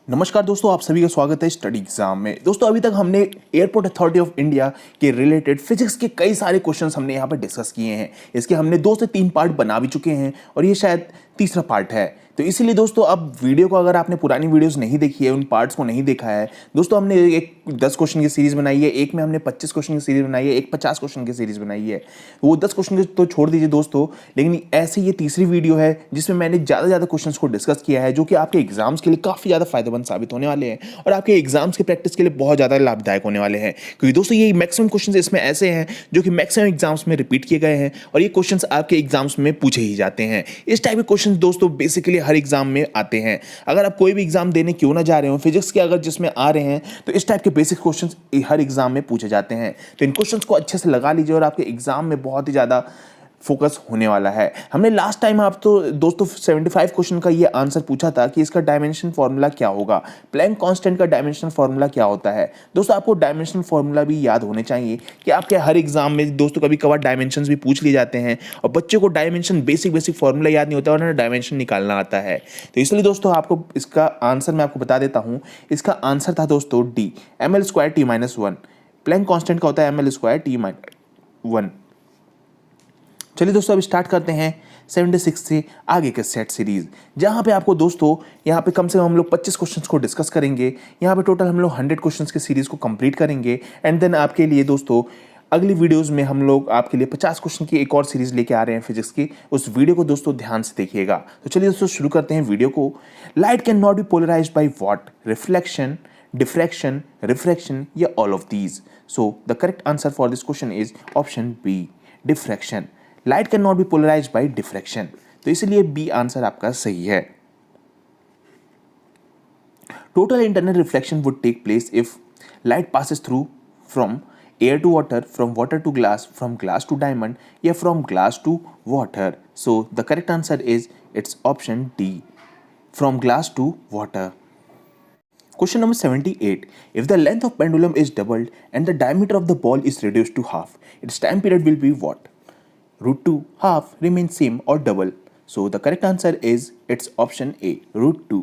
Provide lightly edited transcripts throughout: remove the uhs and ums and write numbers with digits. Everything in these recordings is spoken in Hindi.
नमस्कार दोस्तों, आप सभी का स्वागत है स्टडी एग्जाम में। दोस्तों अभी तक हमने एयरपोर्ट अथॉरिटी ऑफ इंडिया के रिलेटेड फिजिक्स के कई सारे क्वेश्चंस हमने यहाँ पर डिस्कस किए हैं। इसके हमने 2 से 3 पार्ट बना भी चुके हैं और ये शायद तीसरा पार्ट है। तो इसीलिए दोस्तों अब वीडियो को अगर आपने पुरानी वीडियोस नहीं देखी है, उन पार्ट्स को नहीं देखा है, दोस्तों हमने एक 10 क्वेश्चन की सीरीज बनाई है, एक में हमने 25 क्वेश्चन की सीरीज बनाई है, एक 50 क्वेश्चन की सीरीज बनाई है। वो 10 क्वेश्चन की तो छोड़ दीजिए दोस्तों, लेकिन ऐसे ये तीसरी वीडियो है जिसमें मैंने ज़्यादा क्वेश्चन को डिस्कस किया है, जो कि आपके एग्जाम्स के लिए काफ़ी ज़्यादा फायदेमंद साबित होने वाले हैं और आपके एग्जाम्स की प्रैक्टिस के लिए बहुत ज़्यादा लाभदायक होने वाले हैं। क्योंकि दोस्तों ये मैक्सिमम क्वेश्चन इसमें ऐसे हैं जो कि मैक्सिमम एग्जाम्स में रिपीट किए गए हैं और ये क्वेश्चन आपके एग्जाम्स में पूछे ही जाते हैं। इस टाइप के क्वेश्चन दोस्तों बेसिकली हर एग्जाम में आते हैं। अगर आप कोई भी एग्जाम देने क्यों ना जा रहे हो, फिजिक्स के अगर जिसमें आ रहे हैं तो इस टाइप के बेसिक क्वेश्चंस हर एग्जाम में पूछे जाते हैं। तो इन क्वेश्चंस को अच्छे से लगा लीजिए और आपके एग्जाम में बहुत ही ज़्यादा फोकस होने वाला है। हमने लास्ट टाइम आप तो दोस्तों 75 क्वेश्चन का ये आंसर पूछा था कि इसका डायमेंशन फॉर्मूला क्या होगा, प्लैंक कांस्टेंट का डायमेंशन फॉर्मूला क्या होता है। दोस्तों आपको डायमेंशन फॉर्मूला भी याद होने चाहिए कि आपके हर एग्जाम में दोस्तों कभी कभार डायमेंशंस भी पूछ लिए जाते हैं और बच्चों को डायमेंशन बेसिक फॉर्मूला याद नहीं होता और उन्हें डायमेंशन निकालना आता है। तो इसलिए दोस्तों आपको इसका आंसर मैं आपको बता देता हूँ। इसका आंसर था दोस्तों D, ml² t-1। Planck constant का होता है ml² t-1। चलिए दोस्तों अब स्टार्ट करते हैं 76 से आगे के सेट सीरीज, जहां पे आपको दोस्तों यहाँ पे कम से कम हम लोग 25 क्वेश्चंस को डिस्कस करेंगे। यहाँ पे टोटल हम लोग 100 क्वेश्चंस की सीरीज को कंप्लीट करेंगे एंड देन आपके लिए दोस्तों अगली वीडियोस में हम लोग आपके लिए 50 क्वेश्चन की एक और सीरीज लेके आ रहे हैं फिजिक्स की। उस वीडियो को दोस्तों ध्यान से देखिएगा। तो चलिए दोस्तों शुरू करते हैं वीडियो को। Light can not be polarized by what? Reflection, diffraction, refraction या all of these? So the correct answer for this question is option B, diffraction. Light can not be polarized by diffraction, तो इसलिए बी आंसर आपका सही है। Total internal reflection would take place if light passes through from air to water, from water to glass, from glass to diamond या from glass to water. So the correct answer is it's option D, from glass to water. Question number 78. If the length of pendulum is doubled and the diameter of the ball is reduced to half, its time period will be what? √2, half, remain same or double? So the correct answer is it's option A, √2.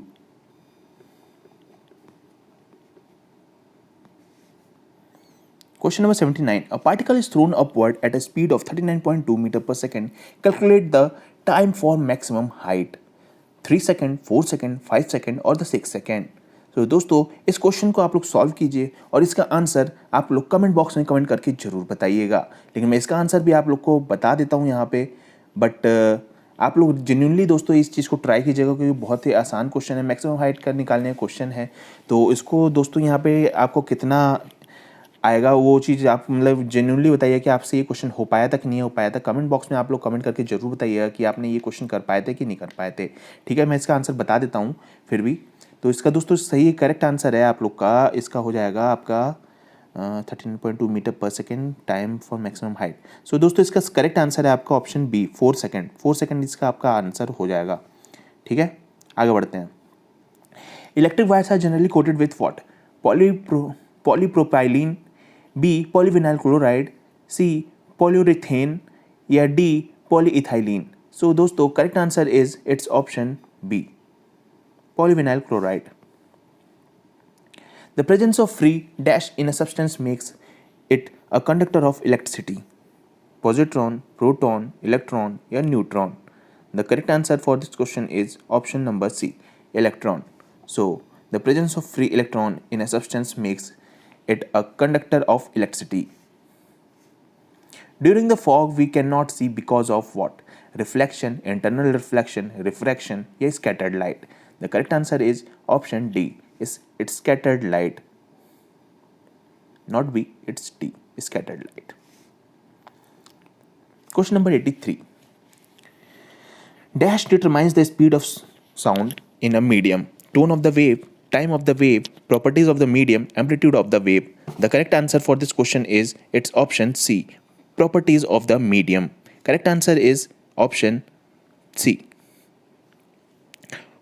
Question number 79. A particle is thrown upward at a speed of 39.2 meter per second. Calculate the time for maximum height. 3 second, 4 second, 5 second और the 6 second. तो दोस्तों इस क्वेश्चन को आप लोग सॉल्व कीजिए और इसका आंसर आप लोग कमेंट बॉक्स में कमेंट करके जरूर बताइएगा। लेकिन मैं इसका आंसर भी आप लोग को बता देता हूँ यहाँ पे, बट आप लोग जेन्युइनली दोस्तों इस चीज़ को ट्राई कीजिएगा क्योंकि बहुत ही आसान क्वेश्चन है, मैक्सिमम हाइट का निकालने का क्वेश्चन है। तो इसको दोस्तों यहाँ पे आपको कितना आएगा वो चीज़ आप मतलब जेन्युइनली बताइए कि आपसे ये क्वेश्चन हो पाया था कि नहीं हो पाया था। कमेंट बॉक्स में आप लोग कमेंट करके जरूर बताइएगा कि आपने ये क्वेश्चन कर पाए थे कि नहीं कर पाए थे। ठीक है, मैं इसका आंसर बता देता हूँ फिर भी। तो इसका दोस्तों सही करेक्ट आंसर है आप लोग का, इसका हो जाएगा आपका 13.2 metre per second, time for maximum height. So दोस्तों इसका करेक्ट आंसर है आपका ऑप्शन बी, 4 सेकेंड। 4 सेकेंड इसका आपका आंसर हो जाएगा। ठीक है, आगे बढ़ते हैं। Electric wires are generally coated with what? Polypropylene, B polyvinyl chloride, C polyurethane या डी पॉलीइथाइलीन। सो दोस्तों correct answer is it's option B, polyvinyl chloride. The presence of free dash in a substance makes it a conductor of electricity. Positron, proton, electron या neutron. The correct answer for this question is option number C, electron. So the presence of free electron in a substance makes it a conductor of electricity. During the fog we cannot see because of what? Reflection, internal reflection, refraction या scattered light. The correct answer is option D, it's scattered light. Not B, it's D, scattered light. Question number 83. Dash determines the speed of sound in a medium. Tone of the wave, time of the wave, properties of the medium, amplitude of the wave. The correct answer for this question is it's option C, properties of the medium. Correct answer is option C.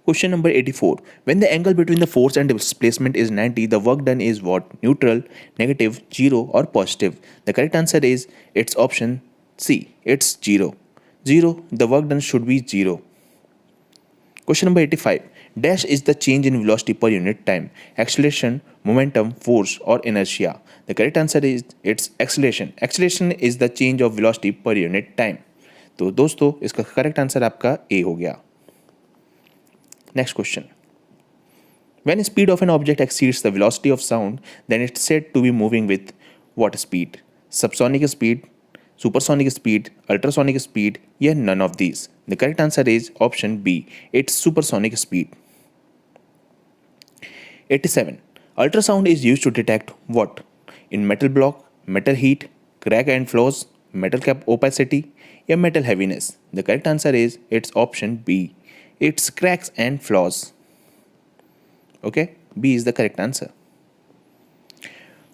Question number 84. When the angle between the force and displacement is 90, the work done is what? Neutral, negative, 0 or positive? The correct answer is it's option C. It's 0. 0. The work done should be 0. Question number 85. Dash is the change in velocity per unit time. Acceleration, momentum, force or inertia. The correct answer is it's acceleration. Acceleration is the change of velocity per unit time. तो दोस्तों इसका करेक्ट आंसर आपका ए हो गया. Next question. When speed of an object exceeds the velocity of sound, then it's said to be moving with what speed? Subsonic speed, supersonic speed, ultrasonic speed, या none of these. The correct answer is option B. It's supersonic speed. 87. Ultrasound is used to detect what? In metal block, metal heat, crack and flaws, metal cap opacity, या metal heaviness. The correct answer is it's option B. It's cracks and flaws. Okay, B is the correct answer.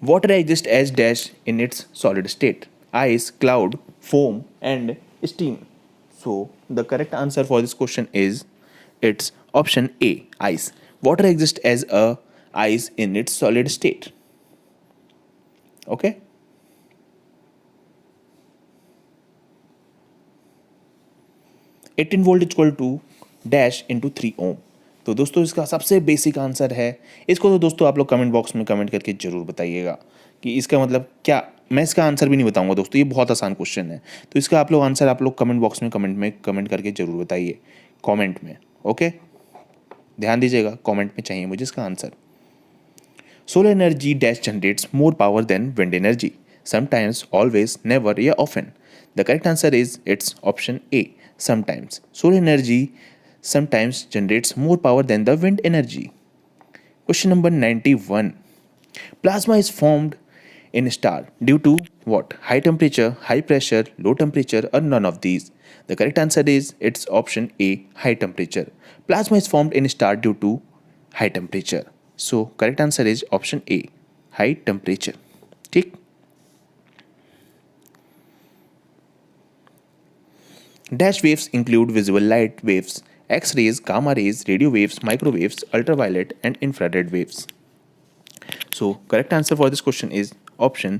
Water exists as dash in its solid state: ice, cloud, foam, and steam. So the correct answer for this question is it's option A, ice. Water exists as a ice in its solid state. Okay. $18 volt equal to dash into 3 ohm. तो दोस्तों इसका सबसे बेसिक आंसर है. इसको तो दोस्तों आप लोग कमेंट बॉक्स में कमेंट करके जरूर बताइएगा कि इसका मतलब क्या. मैं इसका आंसर भी नहीं बताऊंगा दोस्तों, ये बहुत आसान क्वेश्चन है. तो इसका आप लोग आंसर आप लोग कमेंट बॉक्स में कमेंट करके जरूर बताइए कमेंट में. ओके, ध्यान दीजिएगा, कमेंट में चाहिए मुझे इसका answer. Solar energy dash generates more power than wind energy. Sometimes, always, never या often. The correct answer is it's option A, sometimes. Solar energy sometimes generates more power than the wind energy. Question number 91. Plasma is formed in star due to what? High temperature, high pressure, low temperature or none of these. The correct answer is it's option A, high temperature. Plasma is formed in star due to high temperature. So correct answer is option A, high temperature. ठीक. Dash waves include visible light waves, X-rays, gamma rays, radio waves, microwaves, ultraviolet and infrared waves. So correct answer for this question is option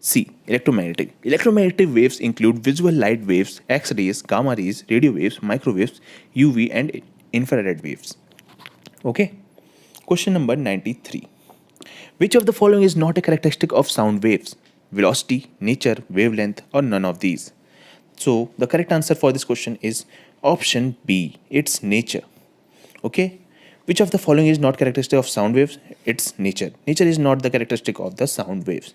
C, electromagnetic. Electromagnetic waves include visual light waves, X-rays, gamma rays, radio waves, microwaves, UV and infrared waves. Okay. Question number 93. Which of the following is not a characteristic of sound waves? Velocity, nature, wavelength or none of these. So the correct answer for this question is option B, it's nature. Okay, which of the following is not characteristic of sound waves? It's nature. Nature is not the characteristic of the sound waves.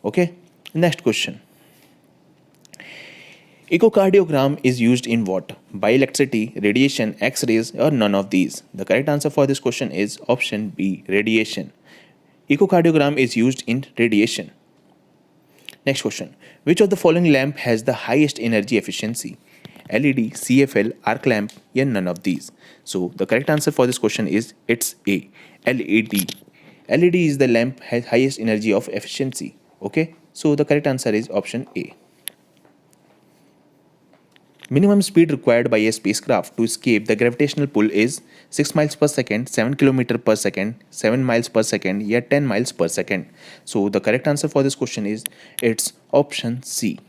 Okay, next question. Echocardiogram is used in what? By electricity, radiation, X-rays or none of these. The correct answer for this question is option B, radiation. Echocardiogram is used in radiation. Next question. Which of the following lamp has the highest energy efficiency? LED, CFL, arc lamp, या none of these. So the correct answer for this question is it's A, LED. LED is the lamp has highest energy of efficiency. Okay, so the correct answer is option A. Minimum speed required by a spacecraft to escape the gravitational pull is 6 miles per second, 7 km per second, 7 miles per second, या 10 miles per second. So the correct answer for this question is it's option C,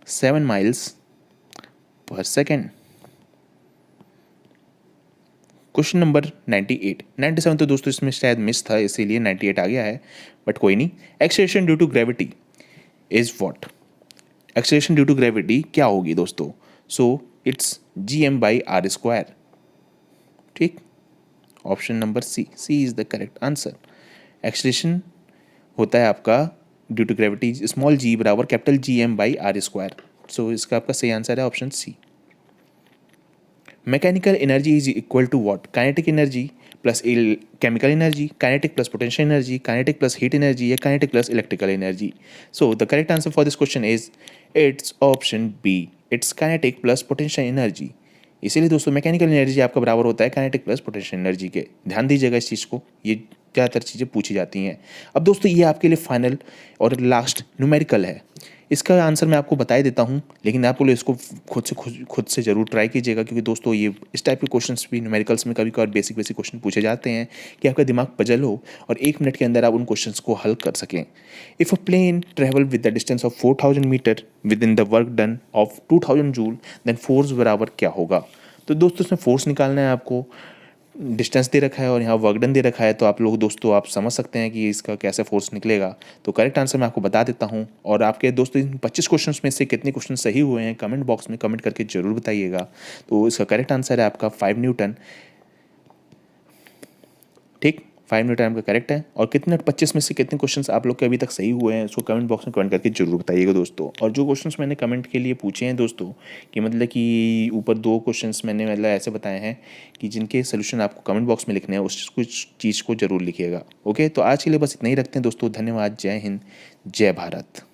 7 miles per second. Question number 98. 97 तो दोस्तों इसमें शायद मिस था, इसीलिए 98 आ गया है, बट कोई नहीं. Acceleration due to gravity is what? Acceleration due to gravity क्या होगी दोस्तों? So it's gm/r². ठीक, option number C is the correct answer. Acceleration होता है आपका due to gravity small g बराबर कैपिटल gm/r². सो इसका आपका सही आंसर है option C. Mechanical energy is equal to what? Kinetic energy plus chemical energy, kinetic plus potential energy, kinetic plus heat energy या kinetic plus electrical energy. So the correct answer for this question is it's option B, it's kinetic plus potential energy. इसीलिए दोस्तों मैकेनिकल एनर्जी आपका बराबर होता है काइनेटिक प्लस पोटेंशियल एनर्जी के. ध्यान दीजिएगा इस चीज़ को, ये ज़्यादातर चीज़ें पूछी जाती हैं. अब दोस्तों ये आपके लिए फाइनल और लास्ट न्यूमेरिकल है. इसका आंसर मैं आपको बता ही देता हूँ, लेकिन आप लोग इसको खुद से ज़रूर ट्राई कीजिएगा, क्योंकि दोस्तों ये इस टाइप के क्वेश्चंस भी न्यूमेरिकल्स में कभी कभार बेसिक क्वेश्चन पूछे जाते हैं कि आपका दिमाग पजल हो और 1 मिनट के अंदर आप उन क्वेश्चंस को हल कर सकें. If a plane travel with the distance of 4000 metre within the work done of 2000 joule, then force बराबर क्या होगा? तो दोस्तों इसमें फोर्स निकालना है आपको, डिस्टेंस दे रखा है और यहाँ वर्क डन दे रखा है, तो आप लोग दोस्तों आप समझ सकते हैं कि इसका कैसे फोर्स निकलेगा। तो करेक्ट आंसर मैं आपको बता देता हूँ। और आपके दोस्तों इन 25 क्वेश्चंस में से कितने क्वेश्चन सही हुए हैं कमेंट बॉक्स में कमेंट करके जरूर बताइएगा। तो इसका करेक्ट आंसर है आपका 5 न्यूटन। ठीक, 5 न्यूटन आपका करेक्ट है। और कितने 25 में से कितने क्वेश्चंस आप लोग के अभी तक सही हुए हैं उसको कमेंट बॉक्स में कमेंट करके जरूर बताइएगा दोस्तों। और जो क्वेश्चंस मैंने कमेंट के लिए पूछे हैं दोस्तों, कि मतलब कि ऊपर 2 क्वेश्चंस मैंने मतलब ऐसे बताए हैं कि जिनके सोल्यूशन आपको कमेंट बॉक्स में लिखने हैं, उस कुछ चीज़ को जरूर लिखिएगा। ओके, तो आज के लिए बस इतना ही रखते हैं दोस्तों। धन्यवाद, जय हिंद, जय भारत।